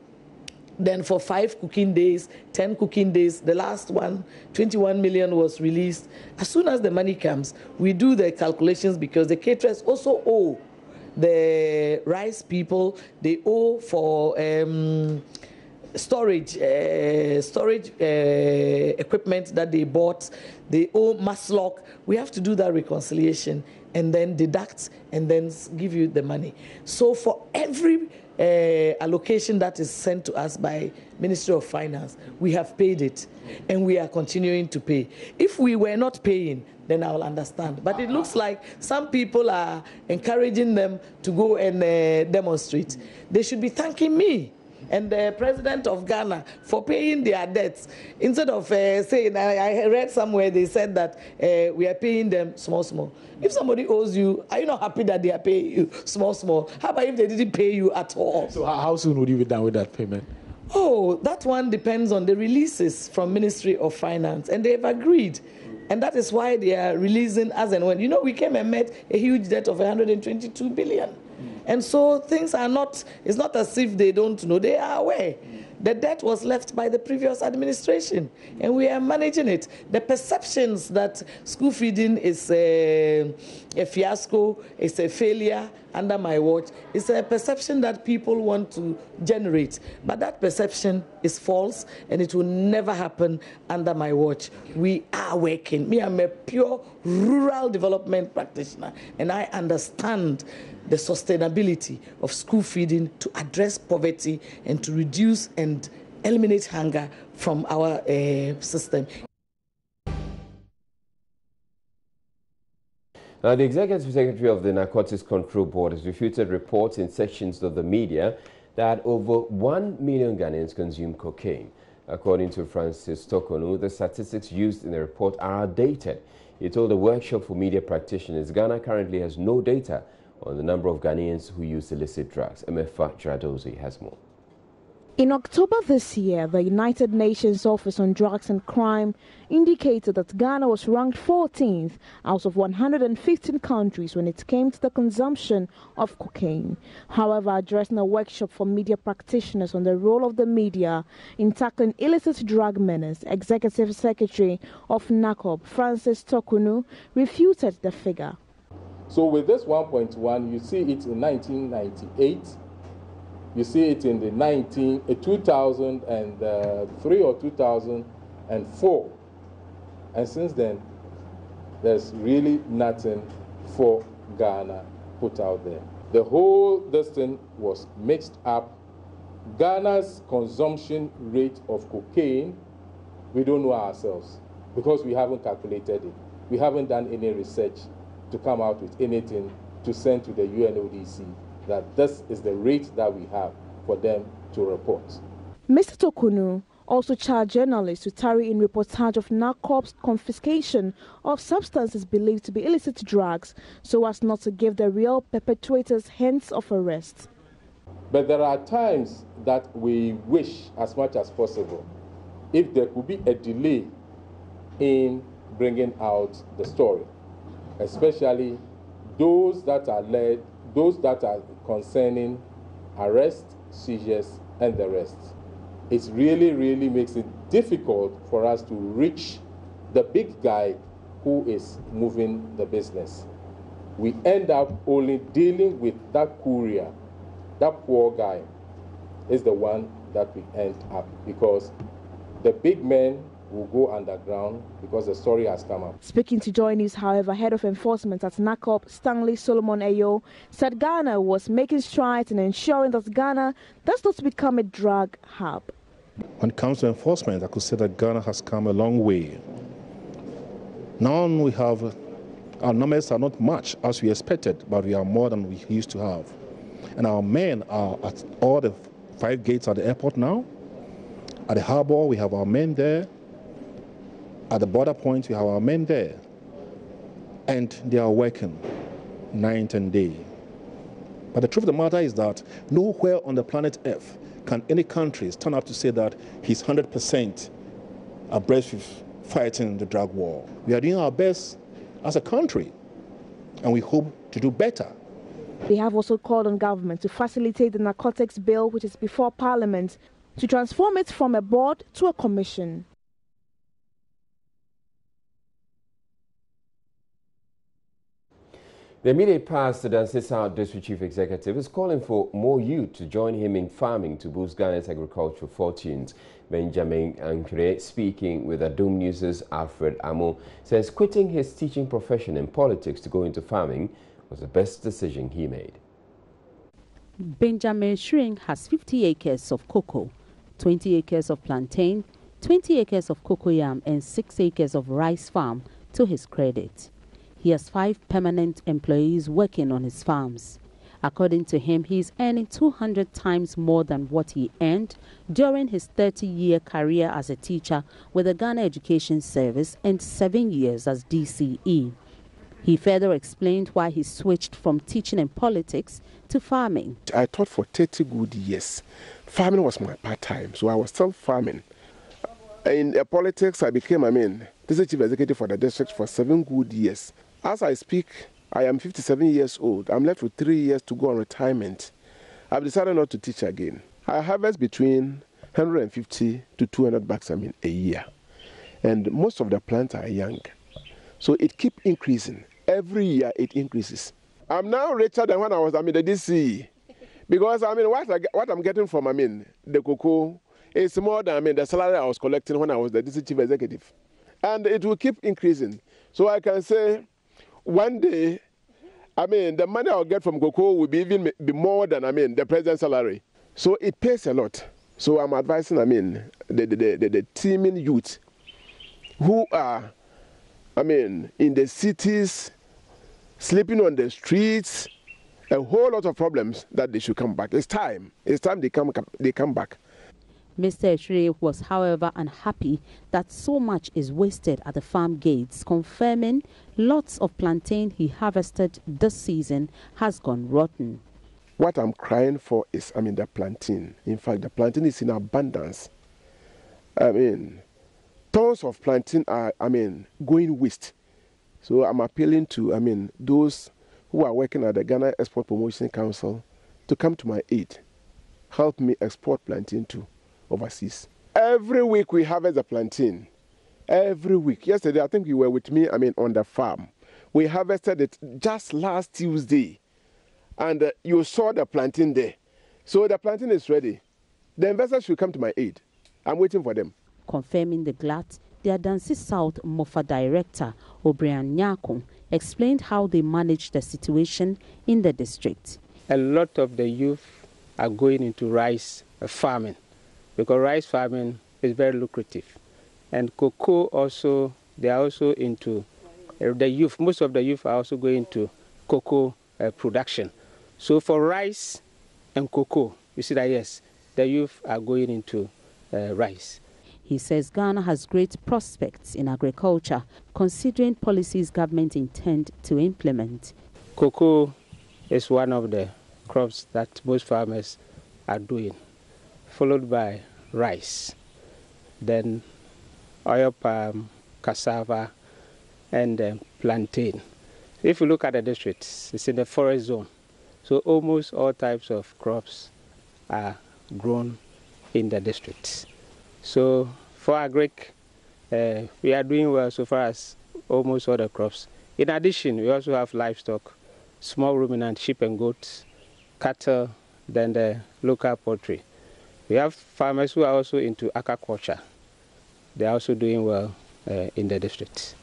then for 5 cooking days, 10 cooking days, the last one, 21 million was released. As soon as the money comes, we do the calculations because the caterers also owe the rice people, they owe for storage equipment that they bought, they owe Maslock. We have to do that reconciliation and then deduct and then give you the money. So for every allocation that is sent to us by Ministry of Finance, we have paid it and we are continuing to pay. If we were not paying, then I will understand. But it looks like some people are encouraging them to go and demonstrate. They should be thanking me and the president of Ghana for paying their debts. Instead of saying, I read somewhere they said that we are paying them small, small. If somebody owes you, are you not happy that they are paying you small, small? How about if they didn't pay you at all? So how soon would you be done with that payment? Oh, that one depends on the releases from Ministry of Finance, and they've agreed. And that is why they are releasing as and when. You know, we came and met a huge debt of 122 billion. And so things are not, it's not as if they don't know, they are aware. The debt was left by the previous administration, and we are managing it. The perceptions that school feeding is a fiasco, it's a failure under my watch, it's a perception that people want to generate. But that perception is false, and it will never happen under my watch. We are working. Me, I'm a pure rural development practitioner, and I understand the sustainability of school feeding to address poverty and to reduce and eliminate hunger from our system. Now, the Executive Secretary of the Narcotics Control Board has refuted reports in sections of the media that over 1 million Ghanaians consume cocaine. According to Francis Tokonu, the statistics used in the report are outdated. He told a workshop for media practitioners Ghana currently has no data on the number of Ghanaians who use illicit drugs. Emefa Jradozi has more. In October this year, the United Nations Office on Drugs and Crime indicated that Ghana was ranked 14th out of 115 countries when it came to the consumption of cocaine. However, addressing a workshop for media practitioners on the role of the media in tackling illicit drug menace, Executive Secretary of NACOP, Francis Tokonu, refuted the figure. So with this 1.1, you see it in 1998, you see it in the 2003 or 2004. And since then, there's really nothing for Ghana put out there. The whole thing was mixed up. Ghana's consumption rate of cocaine, we don't know ourselves because we haven't calculated it. We haven't done any research to come out with anything to send to the UNODC that this is the rate that we have for them to report. Mr. Tokunu also charged journalists to tarry in reportage of NACOP's confiscation of substances believed to be illicit drugs so as not to give the real perpetrators hints of arrest. But there are times that we wish as much as possible if there could be a delay in bringing out the story, especially those that are concerning arrest, seizures, and the rest. It really makes it difficult for us to reach the big guy who is moving the business. We end up only dealing with that courier. That poor guy is the one that we end up because the big men will go underground because the story has come up. Speaking to Joy News, however, Head of Enforcement at NACOP, Stanley Solomon Ayo, said Ghana was making strides in ensuring that Ghana does not become a drug hub. When it comes to enforcement, I could say that Ghana has come a long way. Now we have, our numbers are not much as we expected, but we are more than we used to have. And our men are at all the 5 gates at the airport now. At the harbor, we have our men there. At the border point, we have our men there. And they are working night and day. But the truth of the matter is that nowhere on the planet Earth can any country stand up to say that he's 100% abreast with fighting the drug war. We are doing our best as a country, and we hope to do better. They have also called on government to facilitate the narcotics bill, which is before Parliament, to transform it from a board to a commission. The immediate past, the Dansi South District Chief Executive is calling for more youth to join him in farming to boost Ghana's agricultural fortunes. Benjamin Ankure, speaking with Adom News' Alfred Amo, says quitting his teaching profession in politics to go into farming was the best decision he made. Benjamin Shring has 50 acres of cocoa, 20 acres of plantain, 20 acres of cocoyam and 6 acres of rice farm to his credit. He has 5 permanent employees working on his farms. According to him, he is earning 200 times more than what he earned during his 30-year career as a teacher with the Ghana Education Service and 7 years as DCE. He further explained why he switched from teaching and politics to farming. I taught for 30 good years. Farming was my part-time, so I was still farming. In politics, I became, district chief executive for the district for 7 good years. As I speak, I am 57 years old. I'm left with 3 years to go on retirement. I've decided not to teach again. I harvest between 150 to 200 bags, a year. And most of the plants are young. So it keeps increasing. Every year it increases. I'm now richer than when I was, the DCE. Because, what I'm getting from, the cocoa is more than, the salary I was collecting when I was the district chief executive. And it will keep increasing. So I can say, one day, the money I'll get from cocoa will be more than, the present salary. So it pays a lot. So I'm advising, the teeming youth who are, in the cities, sleeping on the streets, a whole lot of problems that they should come back. It's time. It's time they come back. Mr. Eshire was, however, unhappy that so much is wasted at the farm gates, confirming lots of plantain he harvested this season has gone rotten. What I'm crying for is, the plantain. In fact, the plantain is in abundance. Tons of plantain are, going waste. So I'm appealing to, those who are working at the Ghana Export Promotion Council to come to my aid. Help me export plantain too. Overseas. Every week we harvest a plantain. Every week. Yesterday, I think you were with me, on the farm. We harvested it just last Tuesday, and you saw the plantain there. So the plantain is ready. The investors should come to my aid. I'm waiting for them. Confirming the glut, the Adansi South MOFA director, Obrian Nyako, explained how they manage the situation in the district. A lot of the youth are going into rice farming because rice farming is very lucrative. And cocoa also, they are also into the youth. Most of the youth are also going to cocoa production. So for rice and cocoa, you see that yes, the youth are going into rice. He says Ghana has great prospects in agriculture, considering policies government intend to implement. Cocoa is one of the crops that most farmers are doing, followed by rice, then oil palm, cassava, and plantain. If you look at the district, it's in the forest zone, so almost all types of crops are grown in the district. So for agric, we are doing well so far as almost all the crops. In addition, we also have livestock, small ruminant, sheep and goats, cattle, then the local poultry. We have farmers who are also into aquaculture. They are also doing well in the district.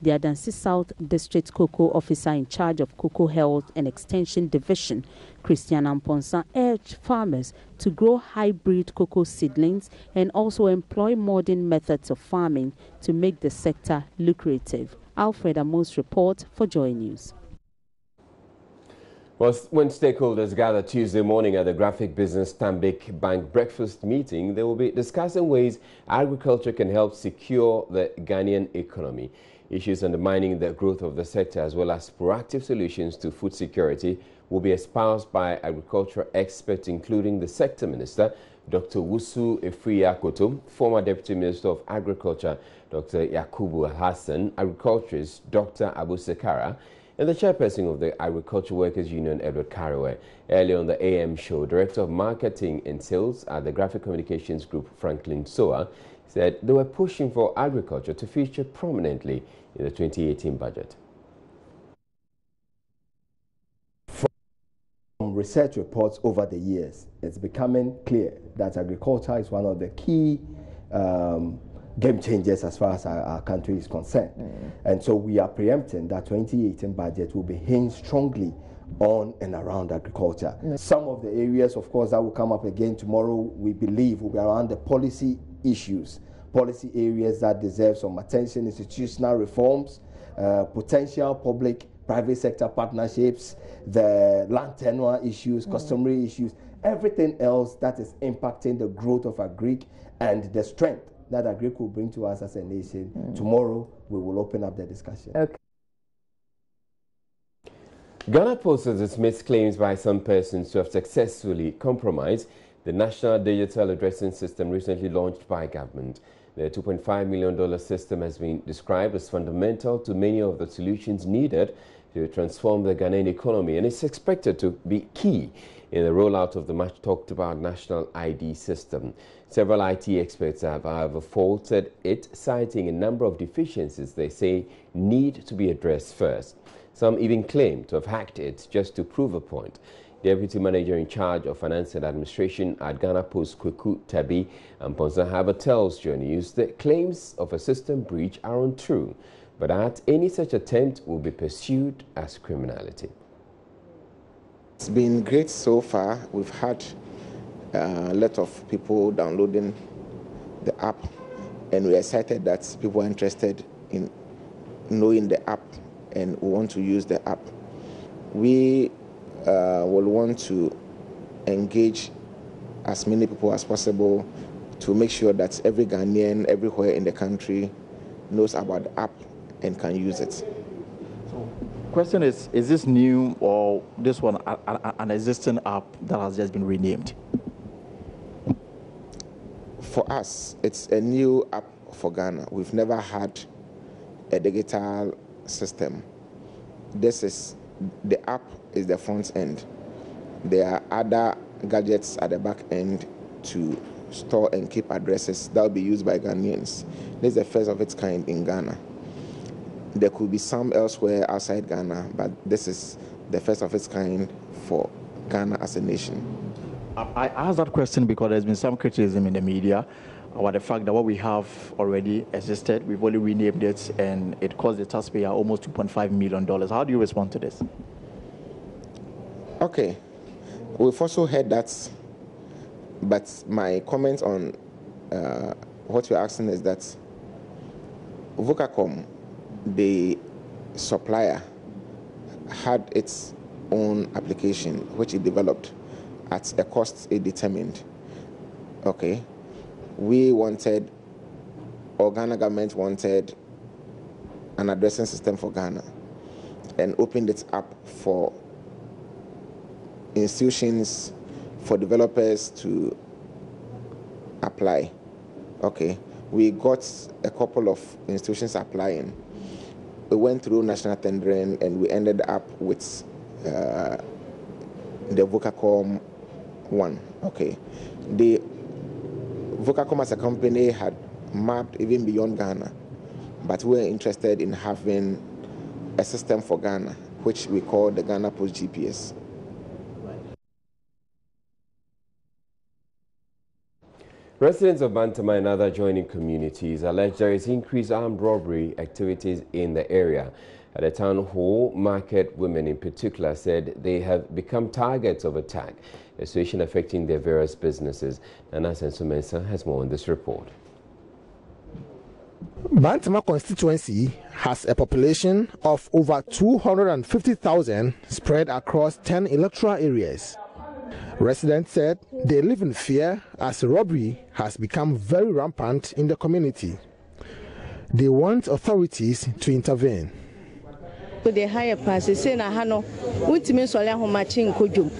The Adansi South District Cocoa Officer in charge of Cocoa Health and Extension Division, Christian Amponsa, urged farmers to grow hybrid cocoa seedlings and also employ modern methods of farming to make the sector lucrative. Alfred Amos report for Joy News. Well, when stakeholders gather Tuesday morning at the Graphic Business Stanbic Bank breakfast meeting, they will be discussing ways agriculture can help secure the Ghanaian economy. Issues undermining the growth of the sector as well as proactive solutions to food security will be espoused by agriculture experts including the Sector Minister, Dr. Wusu Efriakoto, former Deputy Minister of Agriculture, Dr. Yakubu Hassan, agriculturist Dr. Abu Sekara, and the chairperson of the Agriculture Workers Union, Edward Kariwe. Earlier on the AM show, Director of Marketing and Sales at the Graphic Communications Group, Franklin Soa, said they were pushing for agriculture to feature prominently in the 2018 budget. From research reports over the years, it's becoming clear that agriculture is one of the key game changers as far as our country is concerned. And so we are preempting that 2018 budget will be hinged strongly on and around agriculture. Some of the areas, of course, that will come up again tomorrow, we believe, will be around the policy issues, policy areas that deserve some attention, institutional reforms, potential public-private sector partnerships, the land tenure issues, customary issues, everything else that is impacting the growth of agric and the strength that agric will bring to us as a nation. Tomorrow, we will open up the discussion. Okay. Ghana Post has dismissed claims by some persons to have successfully compromised the National Digital Addressing System recently launched by government. The $2.5 million system has been described as fundamental to many of the solutions needed to transform the Ghanaian economy, and it's expected to be key in the rollout of the much talked about national ID system. Several IT experts have, however, faulted it, citing a number of deficiencies they say need to be addressed first. Some even claim to have hacked it just to prove a point. Deputy Manager in charge of Finance and Administration at Ghana Post, Kweku Tabi Amponsa, however, tells JoyNews that claims of a system breach are untrue, but that any such attempt will be pursued as criminality. It's been great so far. We've had a lot of people downloading the app, and we're excited that people are interested in knowing the app and want to use the app. We will want to engage as many people as possible to make sure that every Ghanaian everywhere in the country knows about the app and can use it. So, question is this new or this one an existing app that has just been renamed? For us, it's a new app for Ghana. We've never had a digital system. The app is the front end. There are other gadgets at the back end to store and keep addresses that will be used by Ghanaians. This is the first of its kind in Ghana. There could be some elsewhere outside Ghana, but this is the first of its kind for Ghana as a nation. I asked that question because there's been some criticism in the media about the fact that what we have already existed, we've only renamed it, and it cost the taxpayer almost $2.5 million. How do you respond to this? Okay, we've also heard that, but my comment on what you're asking is that Vocacom, the supplier, had its own application which it developed at a cost it determined. Okay, we wanted, or Ghana government wanted, an addressing system for Ghana and opened it up for institutions, for developers to apply. Okay, we got a couple of institutions applying. We went through national tendering and we ended up with the Vocacom one. Okay, the Vocacom as a company had mapped even beyond Ghana, but we were interested in having a system for Ghana, which we call the Ghana Post GPS. Residents of Bantama and other adjoining communities allege there is increased armed robbery activities in the area. At a town hall, market women in particular said they have become targets of attack, a situation affecting their various businesses. Nana Sensumensa has more on this report. Bantama constituency has a population of over 250,000 spread across 10 electoral areas. Residents said they live in fear as robbery has become very rampant in the community. They want authorities to intervene. The higher passes say na hano untimi nsole ahomachi nkodwom.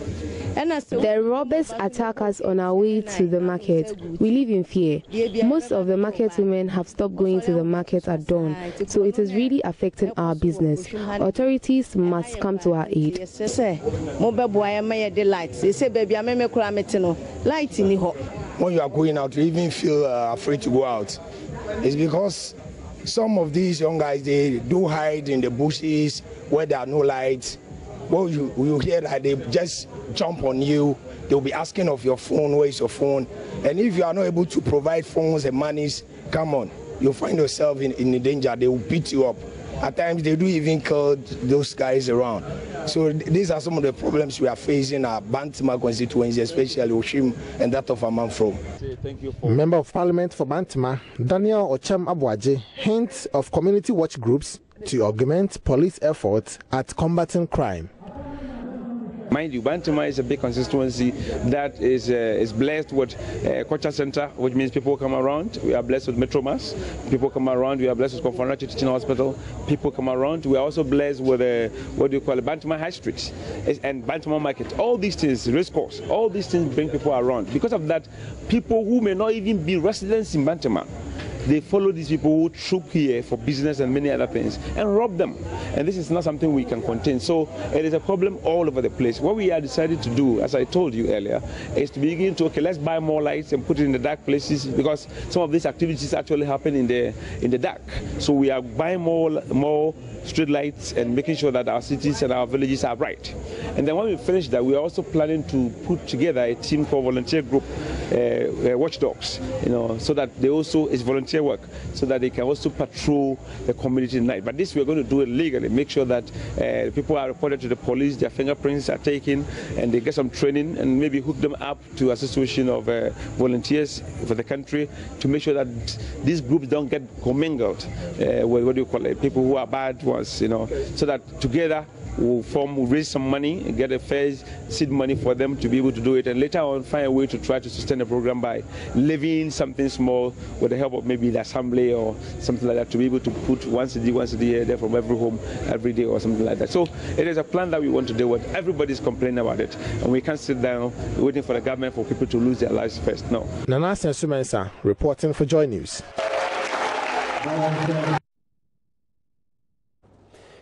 The robbers attack us on our way to the market. We live in fear. Most of the market women have stopped going to the market at dawn, so it is really affecting our business. Authorities must come to our aid. When you are going out, you even feel afraid to go out. It's because some of these young guys, they do hide in the bushes where there are no lights. Well, you hear that they just jump on you. They'll be asking of your phone, where is your phone? And if you are not able to provide phones and monies, come on, you'll find yourself in danger. They will beat you up. At times, they do even kill those guys around. So these are some of the problems we are facing at Bantama constituency, especially Oshim and that of Amanfro. Member of Parliament for Bantama, Daniel Ocham Abuaje, hints of community watch groups to augment police efforts at combating crime. Mind you, Bantama is a big constituency that is blessed with a culture center, which means people come around. We are blessed with Metromas. People come around. We are blessed with Conference Teaching Hospital. People come around. We are also blessed with what do you call it, Bantama High Street and Bantama Market. All these things, race course, all these things bring people around. Because of that, people who may not even be residents in Bantama, they follow these people who troop here for business and many other things and rob them. And this is not something we can contain. So it is a problem all over the place. What we are decided to do, as I told you earlier, is to begin to, okay, let's buy more lights and put it in the dark places, because some of these activities actually happen in the dark. So we are buying more street lights and making sure that our cities and our villages are bright. And then when we finish that, we are also planning to put together a team called volunteer group, watchdogs, so that they also is volunteer work, so that they can also patrol the community at night. But this we're going to do it legally, make sure that people are reported to the police, their fingerprints are taken, and they get some training, and maybe hook them up to association of volunteers for the country to make sure that these groups don't get commingled with, what do you call it, people who are bad ones, so that together we'll raise some money and get a fair seed money for them to be able to do it, and later on find a way to try to sustain the program by levying something small with the help of maybe the assembly or something like that, to be able to put once a day here, there from every home every day or something like that. So it is a plan that we want to deal with. Everybody's complaining about it, and we can't sit down waiting for the government for people to lose their lives first. No. Nana Sensumensa reporting for Joy News.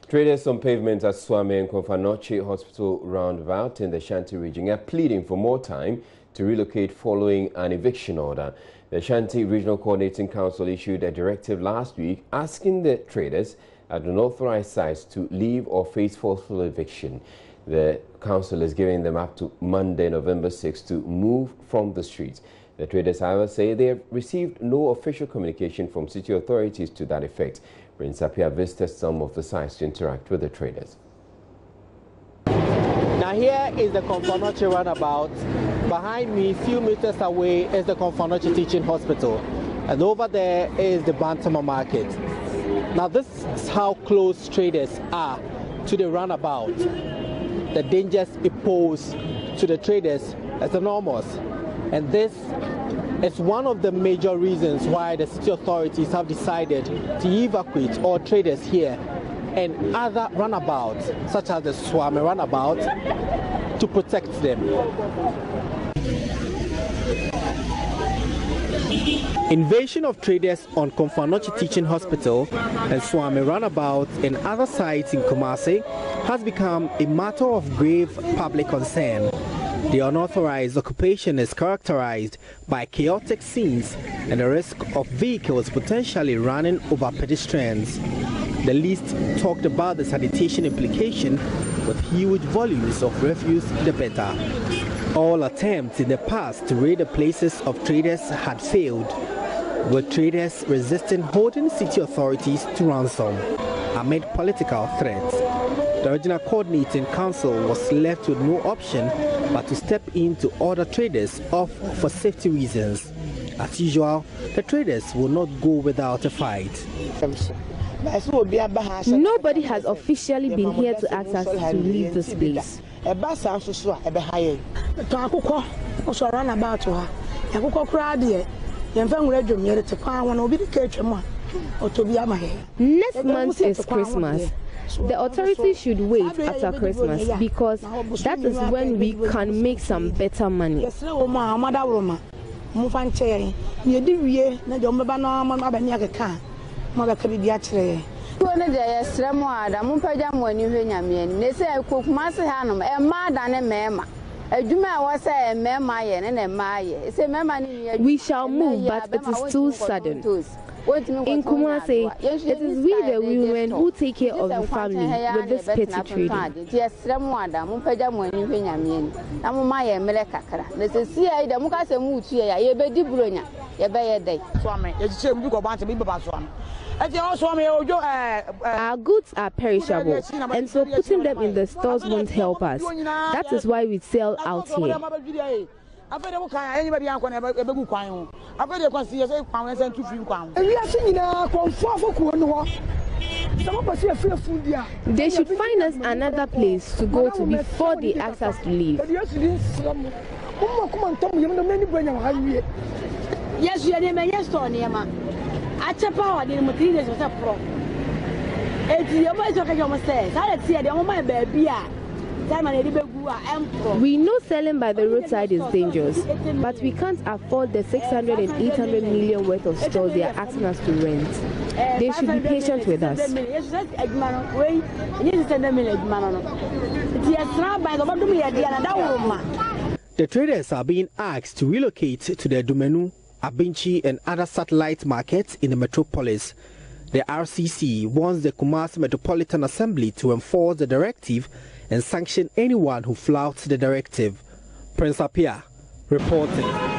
Traders on pavement at Swame and Konfanoche Hospital roundabout in the Shanti region are pleading for more time to relocate following an eviction order. The Shanti Regional Coordinating Council issued a directive last week asking the traders at unauthorized sites to leave or face forceful eviction. The council is giving them up to Monday, November 6 to move from the streets. The traders, however, say they have received no official communication from city authorities to that effect. Prince Apia visited some of the sites to interact with the traders. Now here is the Konfanoche runabout. Behind me, a few meters away, is the Konfanoche Teaching Hospital. And over there is the Bantama Market. Now this is how close traders are to the runabout. The dangers it poses to the traders is enormous. And this is one of the major reasons why the city authorities have decided to evacuate all traders here and other runabouts, such as the Swami runabout, to protect them. Invasion of traders on Konfanoche Teaching Hospital and Swami runabout and other sites in Kumasi has become a matter of grave public concern. The unauthorized occupation is characterized by chaotic scenes and the risk of vehicles potentially running over pedestrians. The least talked about the sanitation implication with huge volumes of refuse, the better. All attempts in the past to raid the places of traders had failed, with traders resisting holding city authorities to ransom amid political threats. The regional coordinating council was left with no option but to step in to order traders off for safety reasons. As usual, the traders will not go without a fight. Nobody has officially been here to ask us to leave this place. Next month is Christmas. The authorities should wait after Christmas because that is when we can make some better money. We shall move, but it is too sudden. In Kumasi, it is we the women who take care of the family with this petty trading. Our goods are perishable, and so putting them in the stores won't help us. That is why we sell out here. They should find us another place to go to before they ask us to leave. Yes, you are the man, yes, I tell power, the materials was a pro. It's your voice of your says, I see the woman baby. We know selling by the roadside is dangerous, but we can't afford the 600 and 800 million worth of stores they are asking us to rent. They should be patient with us. The traders are being asked to relocate to the Dumenu, Abinchi and other satellite markets in the metropolis. The RCC wants the Kumasi Metropolitan Assembly to enforce the directive and sanction anyone who flouts the directive. Prince Apia reporting.